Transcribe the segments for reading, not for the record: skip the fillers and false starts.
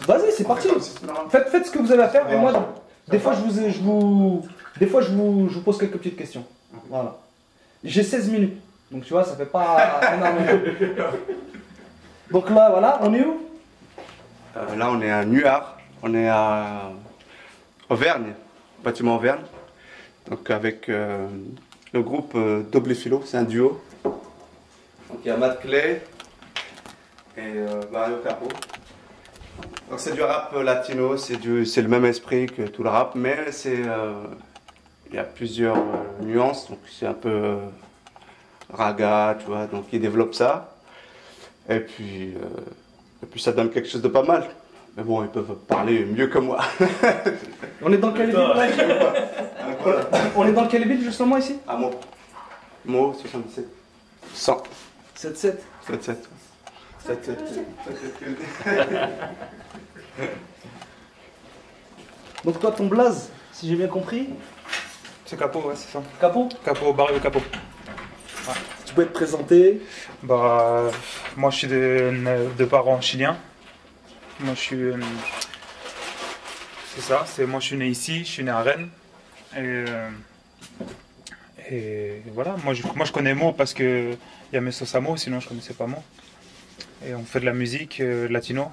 Vas-y, c'est parti. Faites ce que vous avez à faire. Et moi, des fois, je vous pose quelques petites questions. Voilà. J'ai 16 minutes. Donc, tu vois, ça fait pas énormément. Donc là, voilà, on est où? Là, on est à Nuard. On est à Auvergne, bâtiment Auvergne. Donc, avec le groupe Double Philo, c'est un duo. Donc, il y a Matt Clay et Mario Capo. Donc, c'est du rap latino, c'est le même esprit que tout le rap, mais il y a plusieurs nuances. Donc, c'est un peu raga, tu vois. Donc, ils développent ça. Et puis ça donne quelque chose de pas mal. Mais bon, ils peuvent parler mieux que moi. On est dans quelle ville là? On est dans quelle ville justement ici? À Meaux, 77. 100. 77. 77. 77. Donc toi, ton blaze, si j'ai bien compris? C'est Capo, ouais, c'est ça. Capo? Capo, Barrio Capo. Ouais. Tu peux te présenter? Bah, moi je suis de parents chiliens. Moi je suis. C'est ça, moi je suis né ici, je suis né à Rennes. Et voilà, moi je connais Mo parce qu'il y a mes sauces à Mo, sinon je connaissais pas Mo. Et on fait de la musique latino.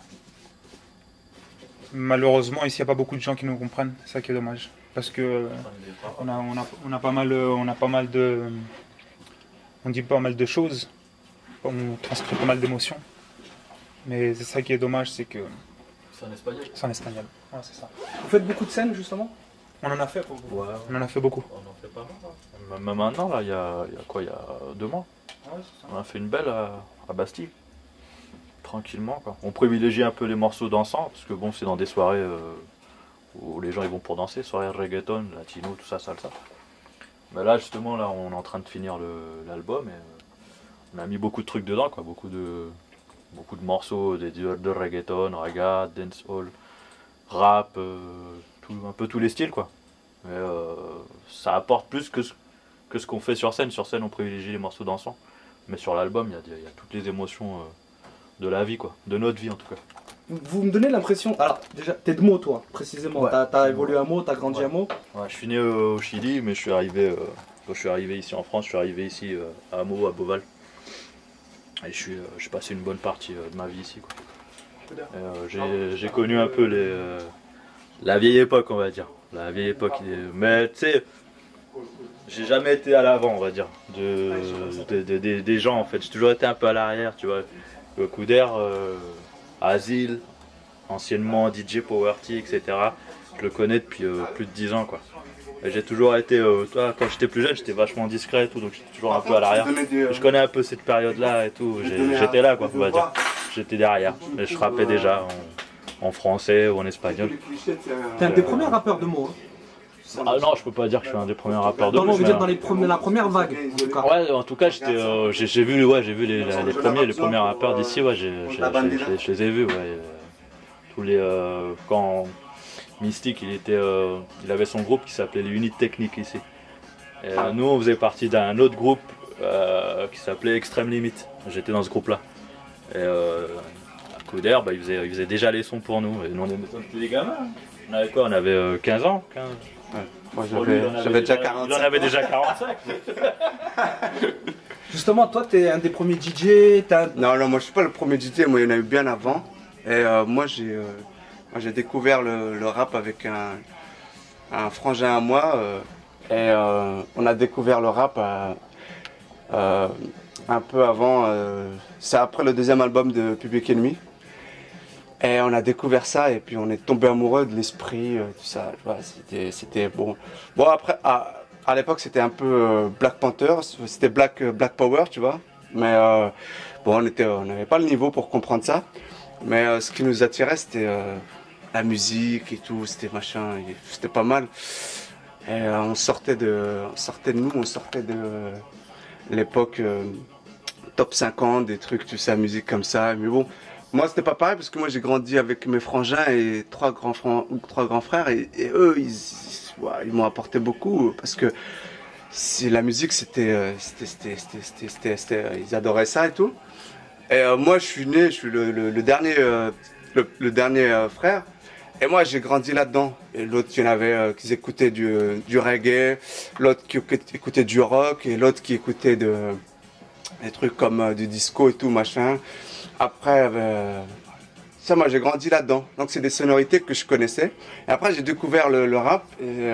Malheureusement, ici il n'y a pas beaucoup de gens qui nous comprennent, c'est ça qui est dommage. Parce que on a pas mal de. On dit pas mal de choses, on transcrit pas mal d'émotions. Mais c'est ça qui est dommage, c'est que. C'est en espagnol. C'est en espagnol, ouais, c'est ça. Vous faites beaucoup de scènes justement? On en a fait beaucoup. Ouais, on en a fait beaucoup. On en fait pas mal. Même maintenant, là, il y a quoi, il y a 2 mois. Ouais, c'est ça. On a fait une belle à Bastille. Tranquillement, quoi. On privilégie un peu les morceaux dansants, parce que bon, c'est dans des soirées où les gens ils vont pour danser, soirées reggaeton, latino, tout ça, salsa. Mais là, justement, là, on est en train de finir l'album et on a mis beaucoup de trucs dedans, quoi. Beaucoup de morceaux de reggaeton, raga, dancehall, rap, un peu tous les styles, quoi. Mais ça apporte plus que ce qu'on fait sur scène. Sur scène, on privilégie les morceaux dansants. Mais sur l'album, il y a toutes les émotions de la vie, quoi. De notre vie, en tout cas. Vous me donnez l'impression... Alors, déjà, t'es de Meaux, toi, précisément. Ouais. T'as évolué à Meaux, t'as grandi à Meaux. Ouais, je suis né au Chili, mais je suis arrivé, quand je suis arrivé ici en France, je suis arrivé ici à Meaux, à Beauval. Et j'ai passé une bonne partie de ma vie ici, quoi. J'ai connu un peu la vieille époque, on va dire. La vieille époque. Mais tu sais, j'ai jamais été à l'avant, on va dire, des gens, en fait. J'ai toujours été un peu à l'arrière, tu vois. Couder, Asile, anciennement DJ Powerty, etc. Je le connais depuis plus de 10 ans, quoi. J'ai toujours été, toi, quand j'étais plus jeune, j'étais vachement discret et tout, donc j'étais toujours un peu à l'arrière. Je connais un peu cette période-là et tout. J'étais là, quoi, on va dire. J'étais derrière. Mais je rappais déjà en français ou en espagnol. T'es un des premiers rappeurs de Meaux. Ah non, je peux pas dire que je suis un des premiers rappeurs de Meaux. Non, je veux dire dans la première vague, en tout cas. Ouais, en tout cas, j'ai vu les premiers rappeurs d'ici, ouais, je les ai vus, ouais. Tous les quand Mystique, il avait son groupe qui s'appelait les Unités Techniques ici. Et nous, on faisait partie d'un autre groupe qui s'appelait Extrême Limite. J'étais dans ce groupe-là. Et à Couder, bah, il faisait déjà les sons pour nous. Et nous, on était des gamins. On avait quoi? On avait 15 ans. 15. Ouais. Moi, j'avais déjà 45. Il en avait déjà 45. Justement, toi, t'es un des premiers DJ. Non, moi, je suis pas le premier DJ. Moi, il y en a eu bien avant. Et moi, j'ai découvert le rap avec un frangin à moi. Et on a découvert le rap un peu avant. C'est après le deuxième album de Public Enemy. Et on a découvert ça et puis on est tombé amoureux de l'esprit, tout ça. Voilà, c'était bon. Bon, après, à l'époque, c'était un peu Black Panther, c'était Black Power, tu vois. Mais bon, on n'avait pas le niveau pour comprendre ça. Mais ce qui nous attirait, c'était la musique et tout, c'était machin, c'était pas mal. Et on sortait de l'époque top 50, des trucs, tu sais, musique comme ça. Mais bon, moi c'était pas pareil parce que moi j'ai grandi avec mes frangins et trois grands frères et eux ils m'ont apporté beaucoup parce que la musique ils adoraient ça et tout. Et moi je suis le dernier le dernier frère. Et moi, j'ai grandi là-dedans. Et l'autre, il y en avait qui écoutaient du reggae, l'autre qui écoutait du rock, et l'autre qui écoutait des trucs comme du disco et tout, machin. Après, ça, moi, j'ai grandi là-dedans. Donc, c'est des sonorités que je connaissais. Et après, j'ai découvert le rap. Et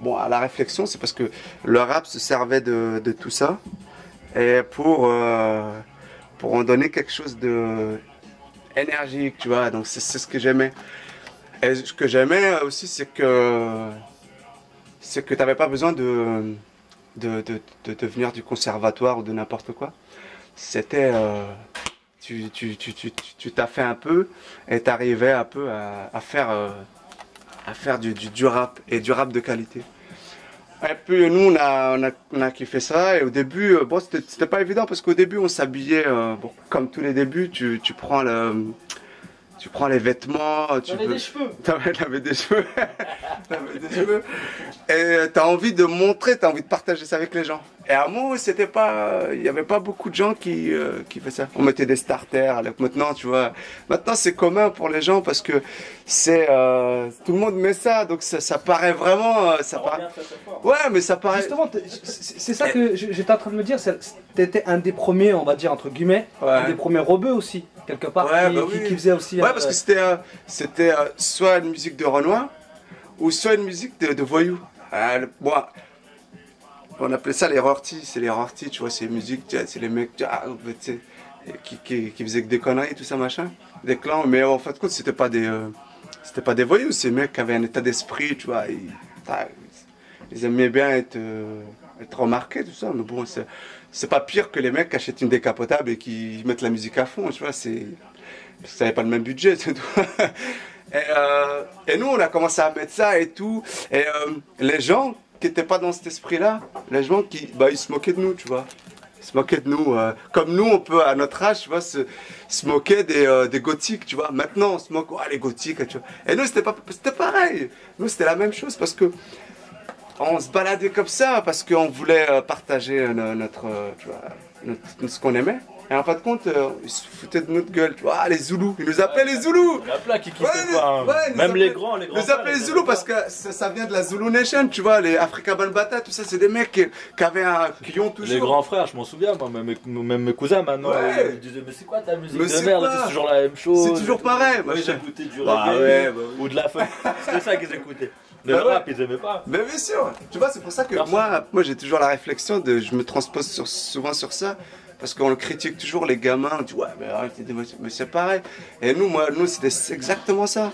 bon, à la réflexion, c'est parce que le rap se servait de tout ça. Et pour en donner quelque chose de énergique, tu vois. Donc, c'est ce que j'aimais. Et ce que j'aimais aussi, c'est que tu n'avais pas besoin de venir du conservatoire ou de n'importe quoi. C'était... tu t'as fait un peu et tu arrivais un peu à faire du rap et du rap de qualité. Et puis nous on a kiffé ça et au début bon c'était pas évident parce qu'au début on s'habillait bon, comme tous les débuts tu prends les vêtements, T'avais des cheveux. T'avais des cheveux. T'avais des cheveux. Et t'as envie de montrer, t'as envie de partager ça avec les gens. Et à moi, c'était pas, il y avait pas beaucoup de gens qui faisaient ça. On mettait des starters. Alors maintenant, tu vois, maintenant c'est commun pour les gens parce que c'est, tout le monde met ça, donc ça paraît vraiment, ouais, mais ça paraît. Justement, c'est ça que j'étais en train de me dire. T'étais un des premiers, on va dire entre guillemets, un des premiers rebeux aussi, quelque part, ouais, qui faisait aussi. Ouais, parce que c'était soit une musique de Renoir ou soit une musique de voyous. Bon, on appelait ça les rortis, c'est les rortis, tu vois, c'est les musiques, c'est les mecs qui faisaient que des conneries, tout ça, machin, des clans, mais en fin de compte, c'était pas des voyous, c'est des mecs qui avaient un état d'esprit, tu vois, ils aimaient bien être remarqués, tout ça, mais bon, c'est pas pire que les mecs qui achètent une décapotable et qui mettent la musique à fond, tu vois, parce que ça n'avait pas le même budget, c'est tout. Et nous, on a commencé à mettre ça et tout, et les gens qui n'étaient pas dans cet esprit-là, les gens ils se moquaient de nous, tu vois. Ils se moquaient de nous. Comme nous, on peut, à notre âge, tu vois, se moquer des gothiques, tu vois. Maintenant, on se moque, les gothiques, tu vois. Et nous, c'était pareil. Nous, c'était la même chose parce que on se baladait comme ça, parce qu'on voulait partager ce qu'on aimait. Et en fin de compte, ils se foutaient de notre gueule. Tu vois, les Zoulous, ils nous appelaient les Zoulous. Il y en a plein qui kiffaient pas. Hein. Même les grands. Ils nous appelaient les Zoulous parce que ça vient de la Zulu Nation, tu vois, les Africa Bambaataa, tout ça, c'est des mecs qui ont toujours. Les grands frères, je m'en souviens, moi, même mes cousins maintenant, ils disaient mais c'est quoi ta musique de merde, c'est toujours la même chose. C'est toujours pareil. Moi j'écoutais du reggae ou de la funk, c'était ça qu'ils écoutaient. Le rap, ils aimaient pas. Mais bien sûr, tu vois, c'est pour ça que moi j'ai toujours la réflexion je me transpose souvent sur ça. Parce qu'on le critique toujours, les gamins, on dit ouais, mais c'est pareil. Et nous, c'était exactement ça.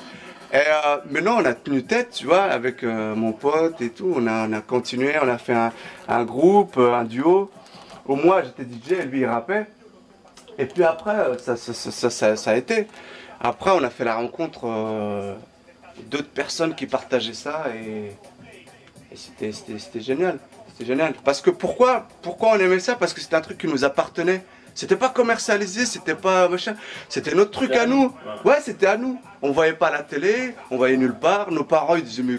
Et maintenant, on a tenu tête, tu vois, avec mon pote et tout. On a continué, on a fait un groupe, un duo. Où moi, j'étais DJ, lui, il rappait. Et puis après, ça a été. Après, on a fait la rencontre d'autres personnes qui partageaient ça. Et c'était génial. C'était génial. Parce que pourquoi on aimait ça? Parce que c'était un truc qui nous appartenait. C'était pas commercialisé, c'était pas machin. C'était notre truc à nous. Ouais, c'était à nous. On voyait pas la télé, on voyait nulle part. Nos parents ils disaient mais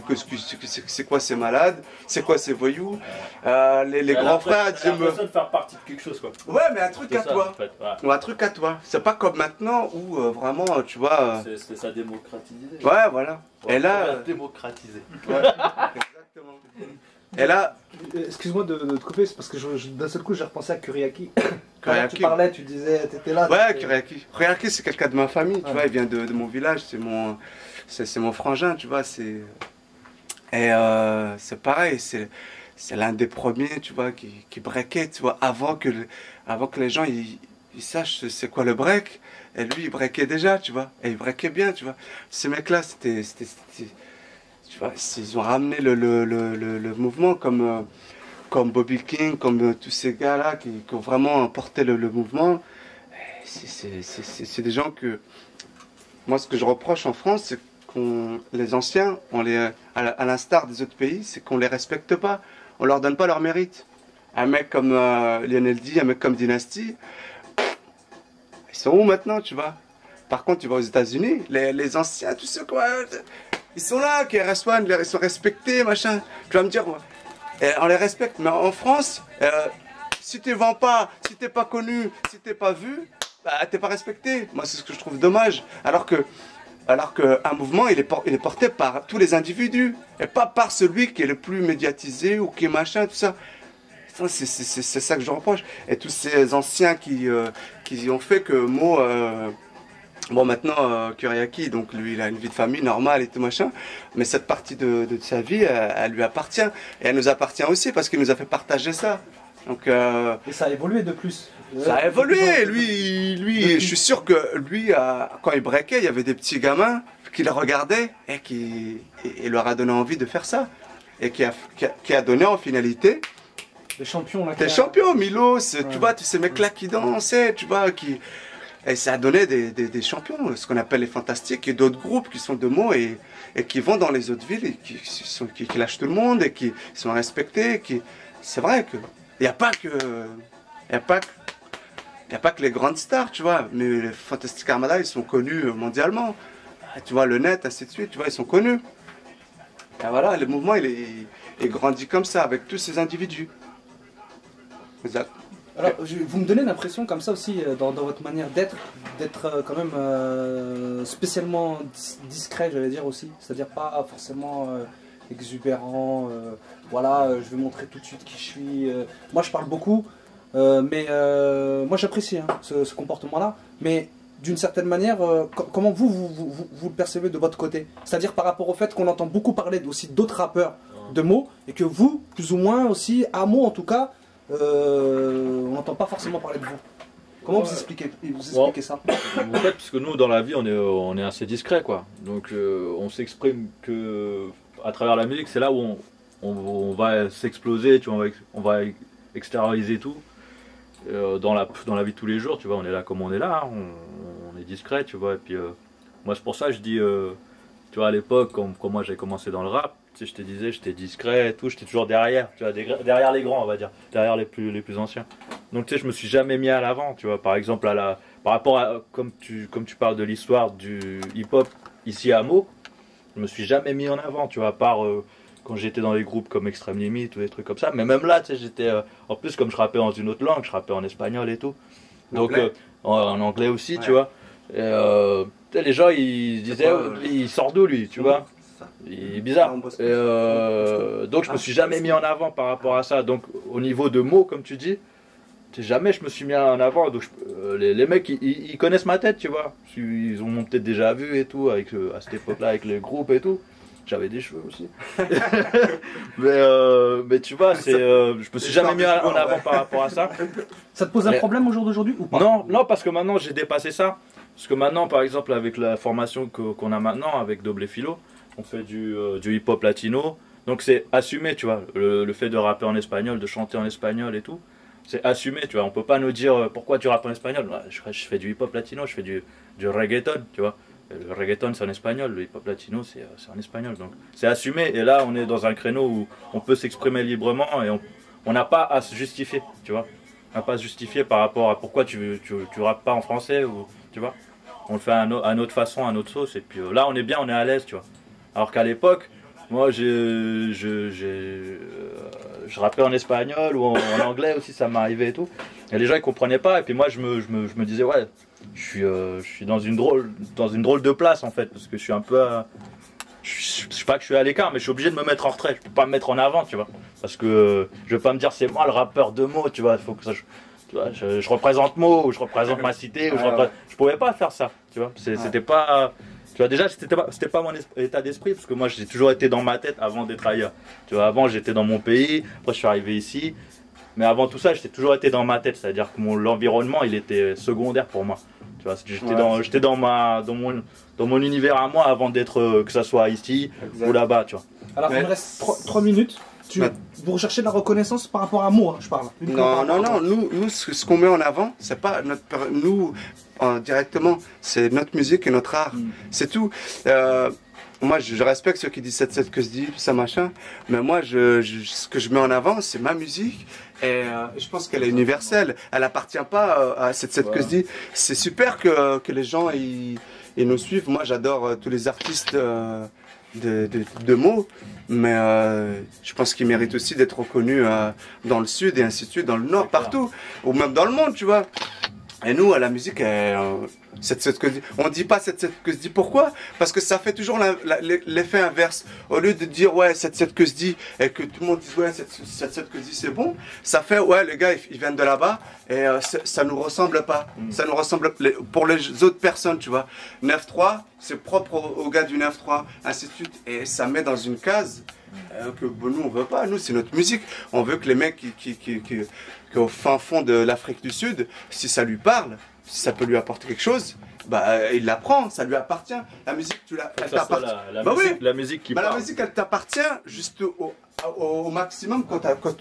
c'est quoi ces malades? C'est quoi ces voyous? Les grands frères disaient l'impression de faire partie de quelque chose quoi. Ouais, mais un truc à toi. En fait, ouais. Ou un truc à toi. C'est pas comme maintenant où vraiment tu vois. C'est ça démocratisé. Ouais, voilà. Et là. Démocratisé. Ouais, exactement. Et là, excuse-moi de te couper, c'est parce que d'un seul coup j'ai repensé à Kuriaki. Quand Kuriaki. tu parlais, tu disais, t'étais là. Ouais, Kuriaki. Kuriaki, c'est quelqu'un de ma famille, tu vois, il vient de mon village, c'est mon frangin, tu vois, c'est pareil, c'est l'un des premiers, tu vois, qui breakait, tu vois, avant que les gens ils sachent c'est quoi le break. Et lui, il breakait déjà, tu vois, et il breakait bien, tu vois. Ces mecs-là, c'était tu vois, ils ont ramené le mouvement comme Bobby King, comme tous ces gars-là qui ont vraiment porté le mouvement. C'est des gens que... Moi, ce que je reproche en France, c'est qu'on les anciens, à l'instar des autres pays, c'est qu'on les respecte pas. On leur donne pas leur mérite. Un mec comme Lionel D, un mec comme Dynasty, ils sont où maintenant, tu vois? Par contre, tu vas aux États-Unis, les anciens, tu sais quoi, ils sont là, ils sont respectés, machin. Tu vas me dire, on les respecte, mais en France, si tu vends pas, si t'es pas connu, si t'es pas vu, bah, t'es pas respecté. Moi, c'est ce que je trouve dommage. Alors que Alors qu'un mouvement, il est porté par tous les individus, et pas par celui qui est le plus médiatisé ou qui est machin, tout ça. C'est ça que je reproche. Et tous ces anciens qui ont fait que Mo... bon, maintenant, Kuriaki, donc lui, il a une vie de famille normale et tout machin, mais cette partie de sa vie, elle lui appartient. Et elle nous appartient aussi parce qu'il nous a fait partager ça. Donc, et ça a évolué de plus. Ça a évolué. Lui, je suis sûr que lui, quand il breakait, il y avait des petits gamins qui le regardaient et qui leur a donné envie de faire ça. Et qui a donné en finalité des champions. Là, des champions, Milos, tu vois, tous ces mecs-là qui dansaient, tu vois, et ça a donné des champions, ce qu'on appelle les fantastiques, et d'autres groupes qui sont de mots et qui vont dans les autres villes et qui lâchent tout le monde et qui sont respectés. C'est vrai que il n'y a pas que les grandes stars, tu vois, mais les Fantastic Armada, ils sont connus mondialement. Tu vois, le net, ainsi de suite, tu vois, ils sont connus. Et voilà, le mouvement, il grandit comme ça, avec tous ces individus. Exact. Alors, vous me donnez l'impression comme ça aussi, dans votre manière d'être quand même spécialement discret, j'allais dire aussi. C'est-à-dire pas forcément exubérant, voilà, je vais montrer tout de suite qui je suis. Moi, je parle beaucoup, mais moi, j'apprécie hein, ce comportement-là. Mais d'une certaine manière, comment vous le percevez de votre côté? C'est-à-dire par rapport au fait qu'on entend beaucoup parler aussi d'autres rappeurs de mots, et que vous, plus ou moins aussi, à mots en tout cas, on n'entend pas forcément parler de vous. Comment vous expliquez ça? En fait, parce que nous, dans la vie, on est assez discret, quoi. Donc, on s'exprime que à travers la musique, c'est là où on va s'exploser, tu vois, on va extérioriser tout. Dans la vie de tous les jours, tu vois, on est là comme on est là, hein, on est discret, tu vois. Et puis, moi, c'est pour ça que je dis, tu vois, à l'époque, quand moi j'ai commencé dans le rap, tu sais, je te disais, j'étais discret et tout, j'étais toujours derrière, tu vois, derrière les grands, on va dire, derrière les plus anciens. Donc, tu sais, je me suis jamais mis à l'avant, tu vois, par exemple, par rapport à, comme tu parles de l'histoire du hip-hop ici à Meaux, je me suis jamais mis en avant, tu vois, à part quand j'étais dans les groupes comme Extreme Limit ou des trucs comme ça. Mais même là, tu sais, j'étais, en plus, comme je rappais dans une autre langue, je rappais en espagnol et tout. Donc, en anglais aussi, ouais. Tu vois. Et, les gens, ils disaient, il sort d'où lui, tu vois. Il est bizarre. Donc, je me suis jamais mis en avant par rapport à ça. Donc, au niveau de mots, comme tu dis, jamais je me suis mis en avant. Donc, les mecs, ils connaissent ma tête, tu vois. Ils ont peut-être déjà vu et tout, à cette époque-là, avec les groupes et tout. J'avais des cheveux aussi. mais tu vois, je me suis jamais mis en avant par rapport à ça. Ça te pose un problème au jour d'aujourd'hui ou pas? Non, parce que maintenant j'ai dépassé ça. Parce que maintenant, par exemple, avec la formation qu'on a maintenant, avec Doble Philo, on fait du hip-hop latino. Donc c'est assumé, tu vois. Le fait de rapper en espagnol, de chanter en espagnol et tout, c'est assumé, tu vois. On peut pas nous dire pourquoi tu rappes en espagnol. Je fais du hip-hop latino, je fais du reggaeton, tu vois. Le reggaeton c'est en espagnol, le hip-hop latino c'est en espagnol, donc c'est assumé. Et là on est dans un créneau où on peut s'exprimer librement et on n'a pas à se justifier, tu vois. On n'a pas à se justifier par rapport à pourquoi tu rappes pas en français, ou tu vois. On le fait à notre façon, à notre sauce, et puis là on est bien, on est à l'aise, tu vois. Alors qu'à l'époque, moi je rappais en espagnol ou en anglais aussi, ça m'arrivait et tout. Et les gens ils comprenaient pas, et puis moi je me disais ouais. Je suis dans une drôle de place en fait, parce que je suis un peu je sais pas que je suis à l'écart, mais je suis obligé de me mettre en retrait, je peux pas me mettre en avant, tu vois, parce que je veux pas me dire c'est moi le rappeur de mots, tu vois, il faut que ça, tu vois, je représente Meaux, ou je représente ma cité, ou je pouvais pas faire ça, tu vois, c'était pas, tu vois, déjà c'était pas mon état d'esprit, parce que moi j'ai toujours été dans ma tête avant d'être ailleurs, tu vois, avant j'étais dans mon pays, après je suis arrivé ici. Mais avant tout ça, j'étais toujours été dans ma tête, c'est-à-dire que l'environnement, il était secondaire pour moi. Tu vois, j'étais dans mon univers à moi avant d'être que ça soit ici ou là-bas, tu vois. Alors, il me reste 3 minutes. Vous recherchez de la reconnaissance par rapport à moi, je parle. Non. Nous, ce qu'on met en avant, c'est pas nous directement, c'est notre musique et notre art. C'est tout. Moi, je respecte ceux qui disent 7-7 que je dis, ça machin, mais moi, ce que je mets en avant, c'est ma musique. Et je pense qu'elle est universelle. Elle appartient pas à 7-7 que je dis. C'est super que les gens ils nous suivent. Moi, j'adore tous les artistes de mots, mais je pense qu'ils méritent aussi d'être reconnus dans le sud et ainsi de suite, dans le nord, partout, ou même dans le monde, tu vois. Et nous, à la musique, 7-7 que se dit. On dit pas 7-7 que se dit. Pourquoi? Parce que ça fait toujours l'effet inverse. Au lieu de dire ouais 7-7 que se dit et que tout le monde dise ouais 7-7 que se dit c'est bon, ça fait ouais les gars ils viennent de là-bas et ça nous ressemble pas. Ça nous ressemble pour les autres personnes, tu vois. 9-3, c'est propre aux gars du 9-3, ainsi de suite. Et ça met dans une case que bon, nous on veut pas. Nous c'est notre musique. On veut que les mecs qui au fin fond de l'Afrique du Sud, si ça lui parle, si ça peut lui apporter quelque chose, bah il l'apprend, ça lui appartient. La musique, elle t'appartient. Bah oui, la musique qui parle. La musique, elle t'appartient juste au maximum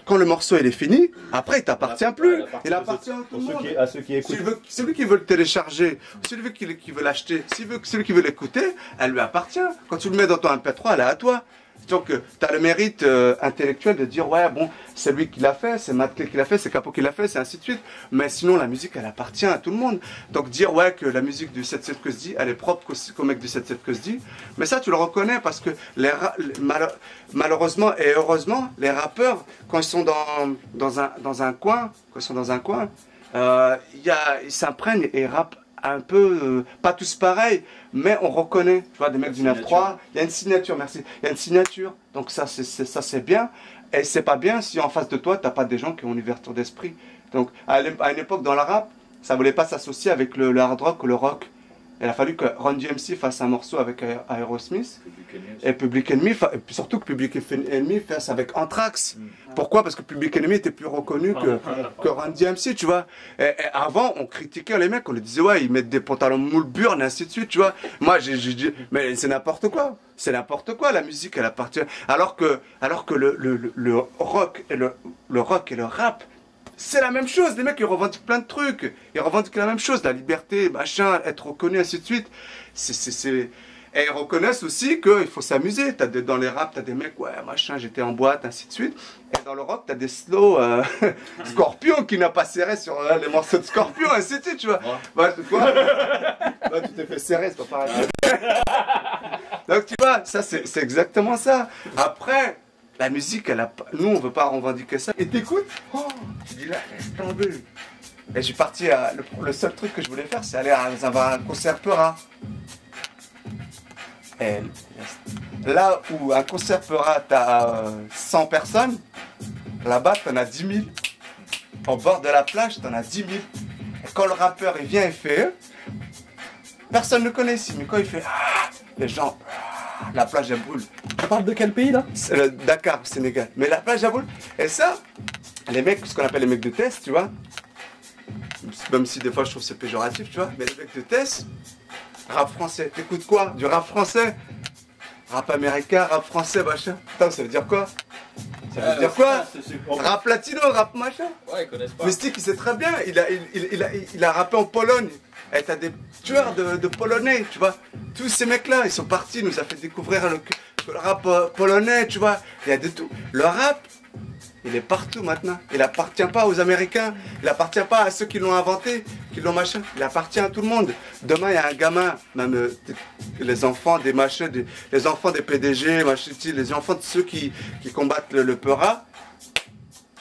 quand le morceau il est fini. Après, il t'appartient plus. Il appartient à tout le monde. À ceux qui écoutent. Celui qui veut le télécharger, celui qui veut l'acheter, celui qui veut l'écouter, elle lui appartient. Quand tu le mets dans ton MP3, elle est à toi. Donc, tu as le mérite intellectuel de dire, ouais, bon, c'est lui qui l'a fait, c'est Matt qui l'a fait, c'est Capo qui l'a fait, c'est ainsi de suite. Mais sinon, la musique, elle appartient à tout le monde. Donc, dire, ouais, que la musique du 7-7 que se dit, elle est propre qu'au mec du 7-7 que se dit. Mais ça, tu le reconnais parce que malheureusement et heureusement, les rappeurs, quand ils sont dans un coin, ils s'imprègnent et rappent un peu, pas tous pareils, mais on reconnaît, tu vois, des mecs du 9-3, il y a une signature, merci, il y a une signature, donc ça c'est bien, et c'est pas bien si en face de toi, t'as pas des gens qui ont une ouverture d'esprit. Donc à une époque dans la rap, ça voulait pas s'associer avec le hard rock ou le rock. Il a fallu que Run DMC fasse un morceau avec Aerosmith et Public Enemy, et puis surtout que Public Enemy fasse avec Anthrax. Pourquoi? Parce que Public Enemy était plus reconnu que Run DMC, tu vois. Et avant, on critiquait les mecs, on les disait, ouais, ils mettent des pantalons moule burn et ainsi de suite, tu vois. Moi, j'ai dit, mais c'est n'importe quoi. C'est n'importe quoi, la musique, elle appartient. Alors que le rock et le rap, c'est la même chose, les mecs ils revendiquent plein de trucs, ils revendiquent la même chose, la liberté, machin, être reconnu, ainsi de suite. Et ils reconnaissent aussi qu'il faut s'amuser. Dans les raps, t'as des mecs, ouais, machin, j'étais en boîte, ainsi de suite. Et dans le rock, t'as des slow Scorpion qui n'a pas serré sur les morceaux de Scorpion, ainsi de suite, tu vois. Ouais, toi, tu t'es fait serrer, c'est pas pareil. Donc tu vois, ça c'est exactement ça. Après, la musique, nous, on veut pas revendiquer ça. Et t'écoutes, oh, tu dis là, laisse tomber. Et je suis parti le seul truc que je voulais faire, c'est aller à un concert Peura. Et là où un concert Peura, t'as 100 personnes, là-bas, t'en as 10 000. Au bord de la plage, t'en as 10 000. Et quand le rappeur, il vient et fait, personne ne connaît ici, mais quand il fait, les gens... La plage elle brûle. Tu parles de quel pays là? C'est le Dakar, Sénégal. Mais la plage elle brûle. Et ça, les mecs, ce qu'on appelle les mecs de test, tu vois. Même si des fois je trouve c'est péjoratif, tu vois. Mais les mecs de test, rap français. T'écoutes quoi? Du rap français? Rap américain, rap français, machin. Putain, ça veut dire quoi? Ça veut dire quoi? Rap latino, rap machin. Ouais, ils connaissent pas. Mystique, il sait très bien. Il a rappé en Pologne. Et t'as des tueurs de Polonais, tu vois. Tous ces mecs-là, ils sont partis, nous a fait découvrir le rap polonais, tu vois. Il y a de tout. Le rap, il est partout maintenant. Il appartient pas aux Américains. Il appartient pas à ceux qui l'ont inventé, qui l'ont machin. Il appartient à tout le monde. Demain, il y a un gamin, même les enfants des machins, les enfants des PDG, machin, les enfants de ceux qui combattent le Peura.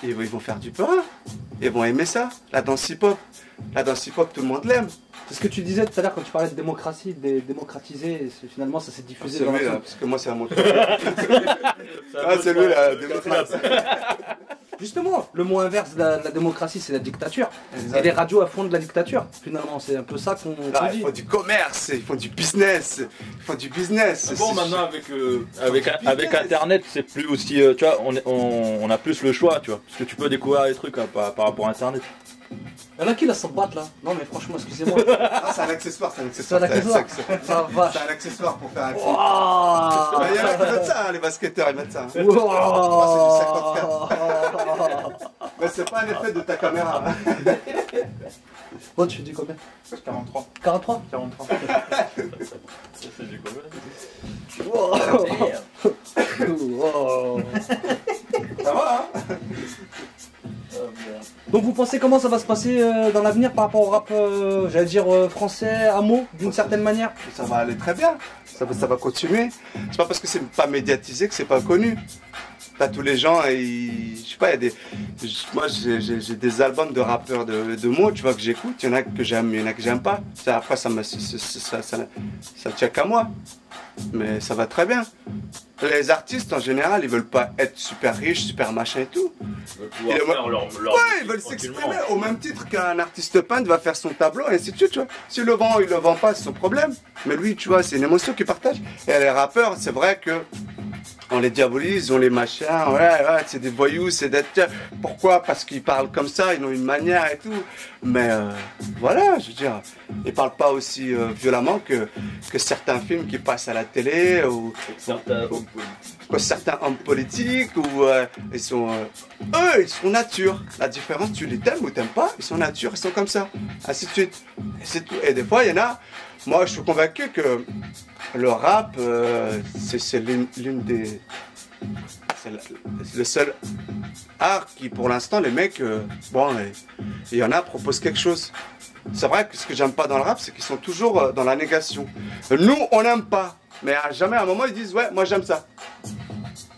Ils vont faire du Peura. Ils vont aimer ça. La danse hip-hop. La danse hip-hop, tout le monde l'aime. C'est ce que tu disais tout à l'heure quand tu parlais de démocratie, de démocratiser, finalement ça s'est diffusé dans lui, là, parce que moi c'est un mot. C'est lui la démocratie. Justement, le mot inverse de la démocratie, c'est la dictature. Et les radios à fond de la dictature, finalement, c'est un peu ça qu'on dit. Il faut du commerce, il faut du business, Bon, maintenant avec Internet, c'est plus aussi, tu vois, on a plus le choix, tu vois, parce que tu peux découvrir les trucs par rapport à Internet. Il y en a qui là se battent là? Non mais franchement excusez-moi. Ah, c'est un accessoire, C'est un accessoire pour faire un film. Il y en a qui mettent ça, les basketteurs ils mettent ça. C'est du 54. Mais c'est pas un effet de ta caméra. Bon, tu dis combien? 43. 43? 43. Ça fait du combien? Ça va, hein? Donc vous pensez comment ça va se passer dans l'avenir par rapport au rap, j'allais dire français, à mots, d'une certaine manière? Ça va aller très bien, ça va continuer. C'est pas parce que c'est pas médiatisé que c'est pas connu. t'as tous les gens et je sais pas, il y a des, moi j'ai des albums de rappeurs de mots, tu vois, que j'écoute, il y en a que j'aime, il y en a que j'aime pas. Ça, après ça tient qu'à moi, mais ça va très bien. Les artistes en général, ils veulent pas être super riches, super machin et tout. Ils veulent s'exprimer au même titre qu'un artiste peintre va faire son tableau et ainsi de suite, tu vois. S'il le vend, il le vend pas, c'est son problème. Mais lui, tu vois, c'est une émotion qu'il partage. Et les rappeurs, c'est vrai que on les diabolise, on les machins, ouais, c'est des voyous, c'est d'être... Pourquoi? Parce qu'ils parlent comme ça, ils ont une manière et tout. Mais voilà, je veux dire, ils parlent pas aussi violemment que certains films qui passent à la télé ou certains hommes politiques ou ils sont... eux, ils sont nature. La différence, tu les t'aimes ou t'aimes pas, ils sont nature, ils sont comme ça. Ainsi de suite. Et c'est tout. Et des fois, il y en a... Moi, je suis convaincu que le rap, c'est l'une des... C'est le seul art qui, pour l'instant, les mecs, bon, il y en a, proposent quelque chose. C'est vrai que ce que j'aime pas dans le rap, c'est qu'ils sont toujours dans la négation. Nous, on n'aime pas, mais à jamais à un moment, ils disent, ouais, moi j'aime ça.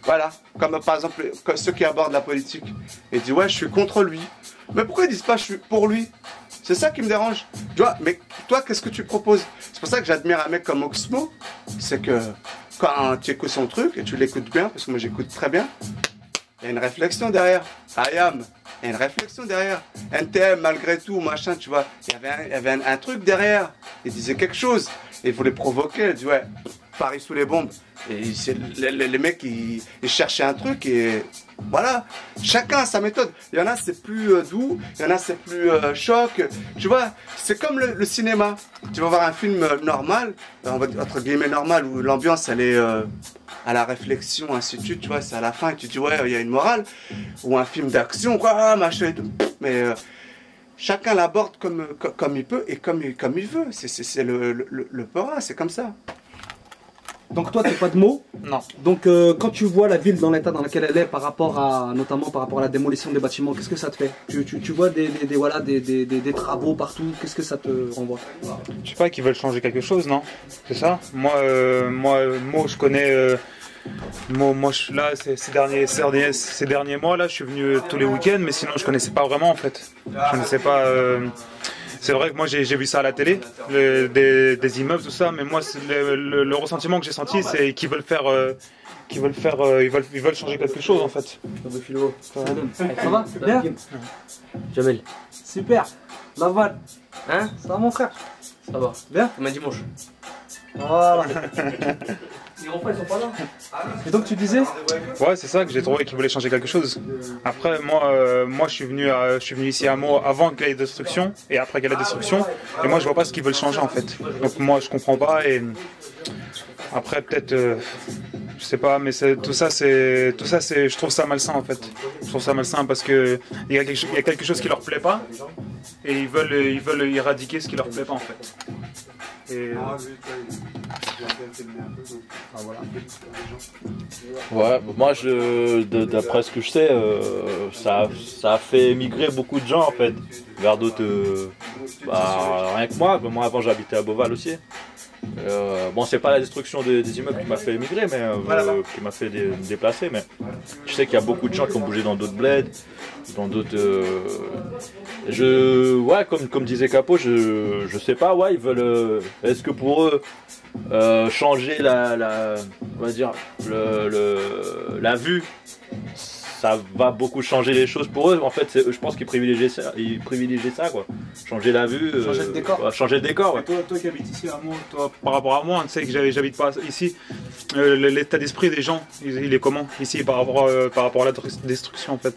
Voilà, comme par exemple ceux qui abordent la politique. Ils disent, ouais, je suis contre lui. Mais pourquoi ils disent pas, je suis pour lui? C'est ça qui me dérange. Tu vois, mais toi, qu'est-ce que tu proposes? C'est pour ça que j'admire un mec comme Oxmo. C'est que quand tu écoutes son truc, et tu l'écoutes bien, parce que moi j'écoute très bien, il y a une réflexion derrière. IAM, il y a une réflexion derrière. NTM, malgré tout, machin, tu vois, il y avait un truc derrière. Il disait quelque chose. Et il voulait provoquer. Il dit, ouais, Paris sous les bombes. Et les mecs, ils cherchaient un truc et voilà. Chacun a sa méthode. Il y en a, c'est plus doux. Il y en a, c'est plus choc. Tu vois, c'est comme le cinéma. Tu vas voir un film normal, on va dire, entre guillemets normal, où l'ambiance, elle est à la réflexion, ainsi de suite. Tu vois, c'est à la fin et tu dis, ouais, il y a une morale. Ou un film d'action, quoi, machin et tout. Mais chacun l'aborde comme il peut et comme il veut. C'est le peurin, c'est comme ça. Donc toi, t'es pas de mots. Non. Donc quand tu vois la ville dans l'état dans lequel elle est, notamment par rapport à la démolition des bâtiments, qu'est-ce que ça te fait? Tu vois des travaux partout, qu'est-ce que ça te renvoie? Je sais pas, qu'ils veulent changer quelque chose, non? C'est ça? Moi, je connais... là, ces derniers mois, là, je suis venu tous les week-ends, mais sinon, je connaissais pas vraiment, en fait. Je connaissais pas... C'est vrai que moi j'ai vu ça à la télé, des immeubles, tout ça, mais moi le ressentiment que j'ai senti, c'est qu'ils veulent ils veulent changer quelque chose en fait. Ça va? Bien? Jamel. Super. La vanne. Hein? Ça va mon frère? Ça va. Bien? Comme un dimanche. Voilà. Les repas ils sont pas là. Et donc tu disais? Ouais, c'est ça que j'ai trouvé qu'ils voulaient changer quelque chose. Après, moi je suis venu ici à Meaux avant qu'il y ait la destruction et après qu'il y ait la destruction. Et moi je vois pas ce qu'ils veulent changer en fait. Donc moi je comprends pas et après peut-être, je sais pas, mais tout ça c'est, je trouve ça malsain en fait. Je trouve ça malsain parce que il y a quelque chose qui leur plaît pas et ils veulent éradiquer ce qui leur plaît pas en fait. Et... Ouais, moi d'après ce que je sais, ça a fait émigrer beaucoup de gens en fait vers d'autres. Rien que moi avant j'habitais à Beauval aussi. Bon, c'est pas la destruction des immeubles qui m'a fait émigrer, mais qui m'a fait déplacer. Mais je sais qu'il y a beaucoup de gens qui ont bougé dans d'autres bleds, dans d'autres. Ouais, comme disait Capo, je sais pas. Ouais, ils veulent. Est-ce que pour eux changer on va dire la vue, ça va beaucoup changer les choses pour eux. En fait, je pense qu'ils privilégient ça, quoi. Changer la vue, changer le décor. Changer le décor, ouais. Toi qui habites ici à Meaux, toi, par rapport à moi, tu sais que j'habite pas ici. L'état d'esprit des gens, il est comment ici par rapport à la destruction en fait?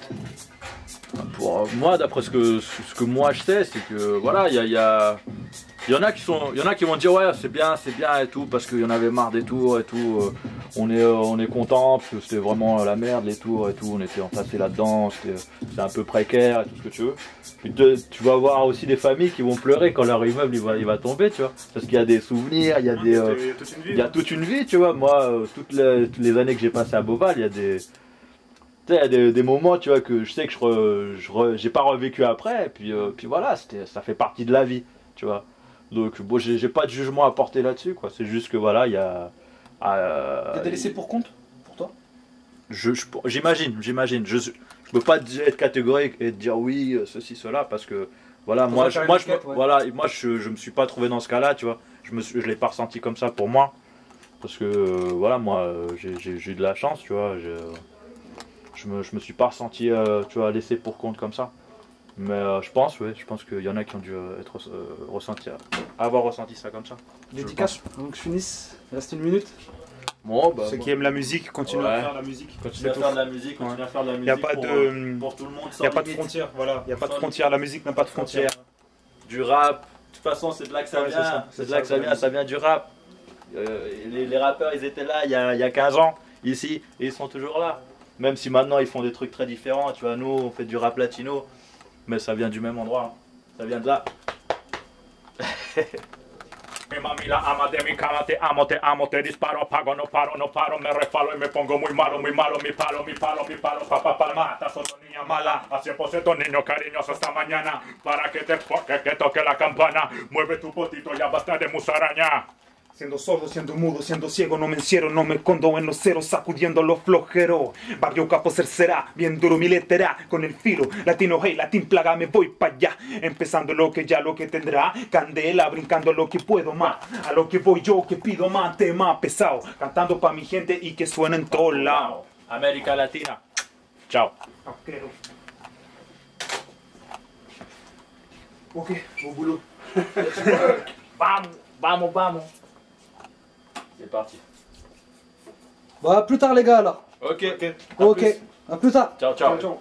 Pour moi, d'après ce que moi je sais, c'est que voilà, il y en a qui vont dire ouais c'est bien et tout parce qu'il y en avait marre des tours et tout. On est content parce que c'était vraiment la merde les tours et tout. On était entassés là-dedans, c'était un peu précaire et tout ce que tu veux. Puis tu vas voir aussi des familles qui vont pleurer quand leur immeuble il va tomber, tu vois, parce qu'il y a des souvenirs, il y a toute une vie, tu vois. Moi, toutes les années que j'ai passées à Beauval, il y a des moments, tu vois, que je sais que j'ai pas revécu après, et puis voilà, ça fait partie de la vie, tu vois. Donc bon, j'ai pas de jugement à porter là-dessus, quoi. C'est juste que voilà, il y a... T'es laissé pour compte, pour toi? j'imagine. Je peux pas être catégorique et dire oui, ceci, cela, parce que voilà, moi, je me suis pas trouvé dans ce cas-là, tu vois. Je l'ai pas ressenti comme ça pour moi, parce que voilà, moi, j'ai eu de la chance, tu vois. Je me suis pas ressenti, tu vois, laissé pour compte comme ça. Mais je pense qu'il y en a qui ont dû avoir ressenti ça comme ça. Dédicace, avant que je finisse, il reste 1 minute. Bon, bah, Ceux qui aiment la musique, continuent à faire la musique. Continue à faire de la musique, continue à faire de la musique. Il n'y a pas de, pour tout le monde. il y a pas de frontières, voilà. Il n'y a pas de frontières, la musique n'a pas de frontières. Du rap, de toute façon, c'est de là que ça vient. C'est de là que ça vient du rap. Les rappeurs, ils étaient là il y a 15 ans, ici, et ils sont toujours là. Même si maintenant ils font des trucs très différents, tu vois, nous on fait du rap latino, mais ça vient du même endroit, ça vient de là. Mi mami la ama de mi cama, te amo, te disparo, pago, no paro, me refalo y me pongo muy malo, mi palo, papá palmata, soto niña mala, a 100% niño cariñoso esta mañana, para que te enfoque, que toque la campana, mueve tu potito, ya basta de musaraña. Siendo sordo, siendo mudo, siendo ciego, no me encierro, no me escondo en los ceros, sacudiendo los flojeros. Barrio Capo Cercera, bien duro mi letra, con el filo, latino hey, latín plaga, me voy para allá. Empezando lo que tendrá, candela, brincando lo que puedo más. A lo que voy yo, que pido más, tema pesado, cantando pa' mi gente y que suena en todos lados. América Latina. Chao. Ok, au boulot. Vamos. C'est parti. Bon, à plus tard les gars alors. Ok. Ok, à plus tard. Ciao.